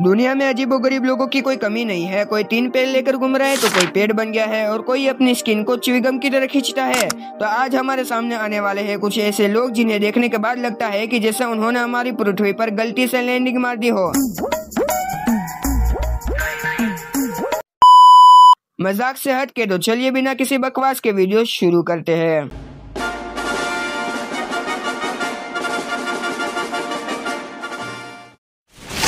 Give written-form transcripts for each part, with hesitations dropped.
दुनिया में अजीबोगरीब लोगों की कोई कमी नहीं है। कोई 3 पैर लेकर घूम रहा है तो कोई पेड़ बन गया है और कोई अपनी स्किन को च्युइंगम की तरह खींचता है। तो आज हमारे सामने आने वाले हैं कुछ ऐसे लोग जिन्हें देखने के बाद लगता है कि जैसे उन्होंने हमारी पृथ्वी पर गलती से लैंडिंग मार दी हो। मजाक से हट के तो चलिए बिना किसी बकवास के वीडियो शुरू करते हैं।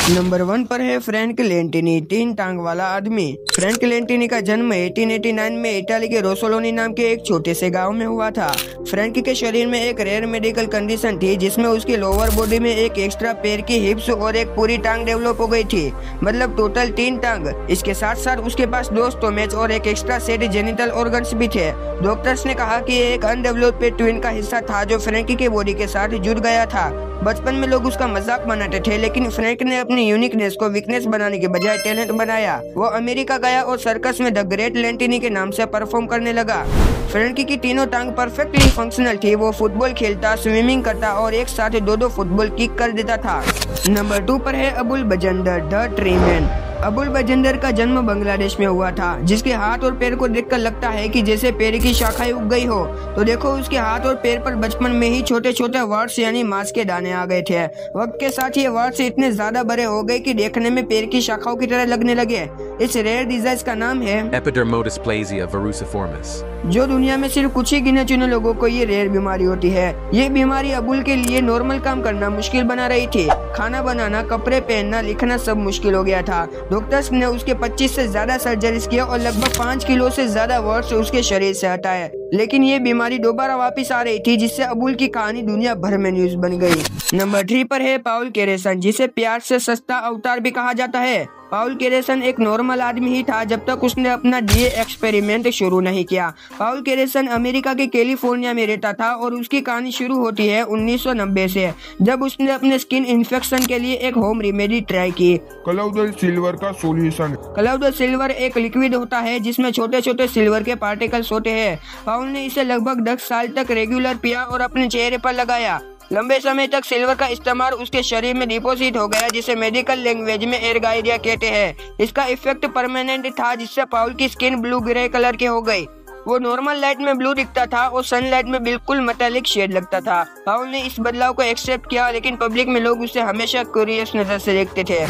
नंबर 1 पर है फ्रैंक लेंटिनी, 3 टांग वाला आदमी। फ्रैंक लेंटिनी का जन्म 1889 में इटाली के रोसोलोनी नाम के एक छोटे से गांव में हुआ था। फ्रैंक के शरीर में एक रेयर मेडिकल कंडीशन थी जिसमें उसकी लोअर बॉडी में एक एक्स्ट्रा पैर की हिप्स और एक पूरी टांग डेवलप हो गई थी, मतलब टोटल 3 टांग। इसके साथ साथ उसके पास 2 स्टोमच और एक एक्स्ट्रा सेट जेनिटल ऑर्गन्स भी थे। डॉक्टर्स ने कहा कि ये एक अनडेवलप्ड ट्विन का हिस्सा था जो फ्रैंक के बॉडी के साथ जुड़ गया था। बचपन में लोग उसका मजाक बनाते थे, लेकिन फ्रैंक ने अपनी यूनिकनेस को वीकनेस बनाने के बजाय टैलेंट बनाया। वो अमेरिका गया और सर्कस में द ग्रेट लेंटिनी के नाम से परफॉर्म करने लगा। फ्रैंक की तीनों टांग परफेक्टली फंक्शनल थी। वो फुटबॉल खेलता, स्विमिंग करता और एक साथ 2 फुटबॉल किक कर देता था। नंबर 2 पर है Abul Bajandar, the tree man. Abul Bajandar का जन्म बांग्लादेश में हुआ था, जिसके हाथ और पैर को देखकर लगता है कि जैसे पैर की शाखाएं उग गई हो। तो देखो, उसके हाथ और पैर पर बचपन में ही छोटे छोटे वर्ड्स यानी मांस के दाने आ गए थे। वक्त के साथ ये वर्ड्स इतने ज्यादा बड़े हो गए कि देखने में पैर की शाखाओं की तरह लगने लगे। इस रेयर डिजीज का नाम है एपिडर्मोडिस्प्लेजिया वर्रुसिफॉर्मिस, जो दुनिया में सिर्फ कुछ ही गिने चुने लोगों को ये रेयर बीमारी होती है। ये बीमारी अबुल के लिए नॉर्मल काम करना मुश्किल बना रही थी। खाना बनाना, कपड़े पहनना, लिखना सब मुश्किल हो गया था। डॉक्टर्स ने उसके 25 से ज्यादा सर्जरीज किया और लगभग 5 किलो से ज्यादा वर्ड्स उसके शरीर से हटाए, लेकिन ये बीमारी दोबारा वापस आ रही थी, जिससे अबुल की कहानी दुनिया भर में न्यूज बन गई। नंबर 3 पर है पाउल केरेसन, जिसे प्यार से सस्ता अवतार भी कहा जाता है। पाउल केरेसन एक नॉर्मल आदमी ही था जब तक उसने अपना डीए एक्सपेरिमेंट शुरू नहीं किया। पाउल केरेसन अमेरिका के कैलिफोर्निया में रहता था और उसकी कहानी शुरू होती है 1990 से, जब उसने अपने स्किन इन्फेक्शन के लिए एक होम रेमेडी ट्राई की, कलाउडल सिल्वर का सॉल्यूशन। कलाउडल सिल्वर एक लिक्विड होता है जिसमें छोटे छोटे सिल्वर के पार्टिकल्स होते हैं। पाउल ने इसे लगभग 10 साल तक रेगुलर पिया और अपने चेहरे पर लगाया। लंबे समय तक सिल्वर का इस्तेमाल उसके शरीर में डिपोजिट हो गया, जिसे मेडिकल लैंग्वेज में एर्गाइरिया कहते हैं। इसका इफेक्ट परमानेंट था, जिससे पाउल की स्किन ब्लू ग्रे कलर की हो गई। वो नॉर्मल लाइट में ब्लू दिखता था और सनलाइट में बिल्कुल मेटालिक शेड लगता था। पाउल ने इस बदलाव को एक्सेप्ट किया, लेकिन पब्लिक में लोग उसे हमेशा क्यूरियस नजर से देखते थे।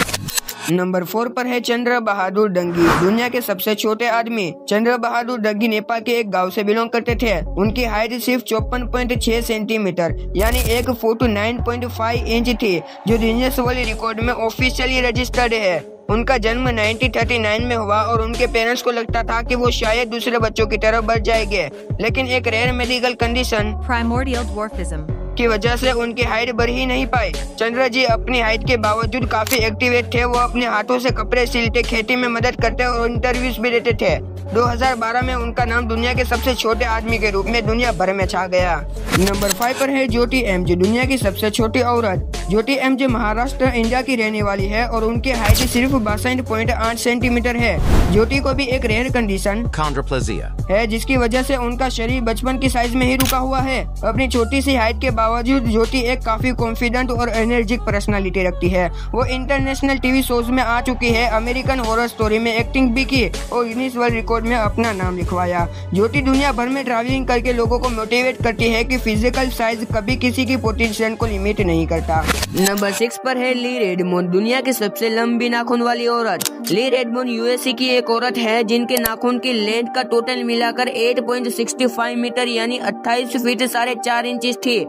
नंबर 4 पर है चंद्र बहादुर डंगी, दुनिया के सबसे छोटे आदमी। चंद्र बहादुर डंगी नेपाल के एक गांव से बिलोंग करते थे। उनकी हाइट सिर्फ 54.6 सेंटीमीटर यानी 1 फुट 9.5 इंच थी, जो गिनीज वर्ल्ड रिकॉर्ड में ऑफिशियली रजिस्टर्ड है। उनका जन्म 1939 में हुआ और उनके पेरेंट्स को लगता था कि वो शायद दूसरे बच्चों की तरह बढ़ जाएंगे, लेकिन एक rare medical condition primordial dwarfism की वजह से उनकी हाइट बढ़ ही नहीं पाई। चंद्र जी अपनी हाइट के बावजूद काफी एक्टिवेट थे। वो अपने हाथों से कपड़े सिलते, खेती में मदद करते और इंटरव्यूज भी देते थे। 2012 में उनका नाम दुनिया के सबसे छोटे आदमी के रूप में दुनिया भर में छा गया। नंबर 5 पर है ज्योति एमजे, दुनिया की सबसे छोटी औरत। ज्योति एमजे महाराष्ट्र इंडिया की रहने वाली है और उनकी हाइट सिर्फ 62.8 सेंटीमीटर है। ज्योति को भी एक रेयर कंडीशन कॉन्ड्रोप्लेजिया है, जिसकी वजह से उनका शरीर बचपन की साइज में ही रुका हुआ है। अपनी छोटी सी हाइट के बावजूद ज्योति एक काफी कॉन्फिडेंट और एनर्जिक पर्सनालिटी रखती है। वो इंटरनेशनल टीवी शोज में आ चुकी है, अमेरिकन हॉरर स्टोरी में एक्टिंग भी की और गिनीज वर्ल्ड रिकॉर्ड में अपना नाम लिखवाया। ज्योति दुनिया भर में ट्रैवलिंग करके लोगों को मोटिवेट करती है कि फिजिकल साइज कभी किसी की पोटेंशियल को लिमिट नहीं करता। नंबर 6 पर है ली रेडमोंड, दुनिया की सबसे लंबी नाखून वाली औरत। ली रेडमोंड यूएसए की एक औरत है जिनके नाखून की लेंथ का टोटल मिलाकर 8.65 मीटर यानी 28 फीट 4.5 इंच थी।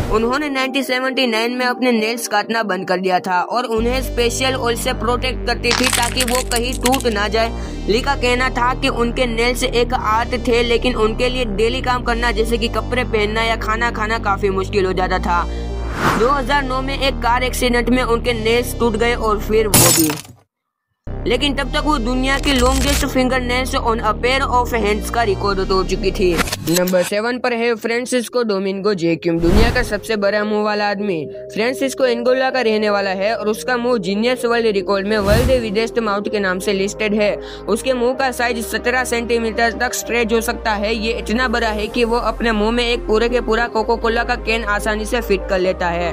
उन्होंने 1979 में अपने नेल्स काटना बंद कर दिया था और उन्हें स्पेशल ऑयल से प्रोटेक्ट करती थी ताकि वो कहीं टूट ना जाए। ली का कहना था कि उनके नेल्स एक आर्ट थे, लेकिन उनके लिए डेली काम करना जैसे कि कपड़े पहनना या खाना खाना काफी मुश्किल हो जाता था। 2009 में एक कार एक्सीडेंट में उनके नेल्स टूट गए और फिर वो भी, लेकिन तब तक वो दुनिया की longest finger nails on a pair of hands का रिकॉर्ड तोड़ चुकी थी। नंबर 7 पर है फ्रांसिस्को डोमिंगो जोक्विम, दुनिया का सबसे बड़ा मुंह वाला आदमी। फ्रांसिस्को एंगोला का रहने वाला है और उसका मुंह गिनीज वर्ल्ड रिकॉर्ड में वर्ल्ड बिगेस्ट माउथ के नाम से लिस्टेड है। उसके मुंह का साइज 17 सेंटीमीटर तक स्ट्रेच हो सकता है। ये इतना बड़ा है कि वो अपने मुंह में एक पूरे के पूरा कोका कोला का कैन आसानी से फिट कर लेता है।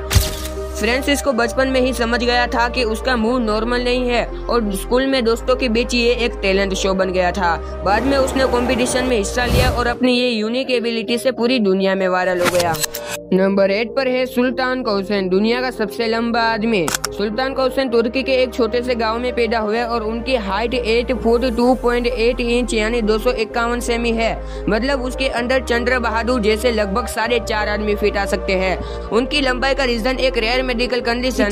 फ्रांसिस को बचपन में ही समझ गया था कि उसका मुंह नॉर्मल नहीं है और स्कूल में दोस्तों के बीच ये एक टैलेंट शो बन गया था। बाद में उसने कंपटीशन में हिस्सा लिया और अपनी ये यूनिक एबिलिटी से पूरी दुनिया में वायरल हो गया। नंबर 8 पर है सुल्तान कौसैन, दुनिया का सबसे लंबा आदमी। सुल्तान कौसैन तुर्की के एक छोटे से गांव में पैदा हुए और उनकी हाइट 8 फुट 2.8 इंच यानी 251 सेमी है। मतलब उसके अंदर चंद्र बहादुर जैसे लगभग 4.5 आदमी फिट आ सकते हैं। उनकी लंबाई का रीजन एक रेयर मेडिकल कंडीशन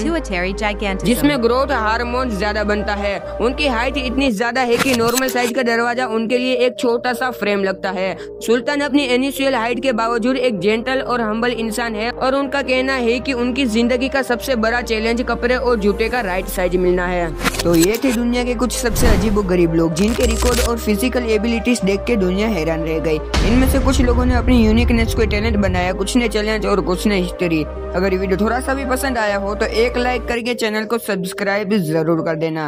जिसमें ग्रोथ हार्मोन ज्यादा बनता है। उनकी हाइट इतनी ज्यादा है कि नॉर्मल साइज का दरवाजा उनके लिए एक छोटा सा फ्रेम लगता है। सुल्तान अपनी इनिशियल हाइट के बावजूद एक जेंटल और हम्बल इंसान है और उनका कहना है कि उनकी जिंदगी का सबसे बड़ा चैलेंज कपड़े और जूते का राइट साइज मिलना है। तो ये थे दुनिया के कुछ सबसे अजीबोगरीब लोग जिनके रिकॉर्ड और फिजिकल एबिलिटीज देख के दुनिया हैरान रह गई। इनमें से कुछ लोगों ने अपनी यूनिकनेस को टैलेंट बनाया, कुछ ने चैलेंज और कुछ ने हिस्ट्री। अगर वीडियो थोड़ा सा भी पसंद आया हो तो एक लाइक करके चैनल को सब्सक्राइब जरूर कर देना।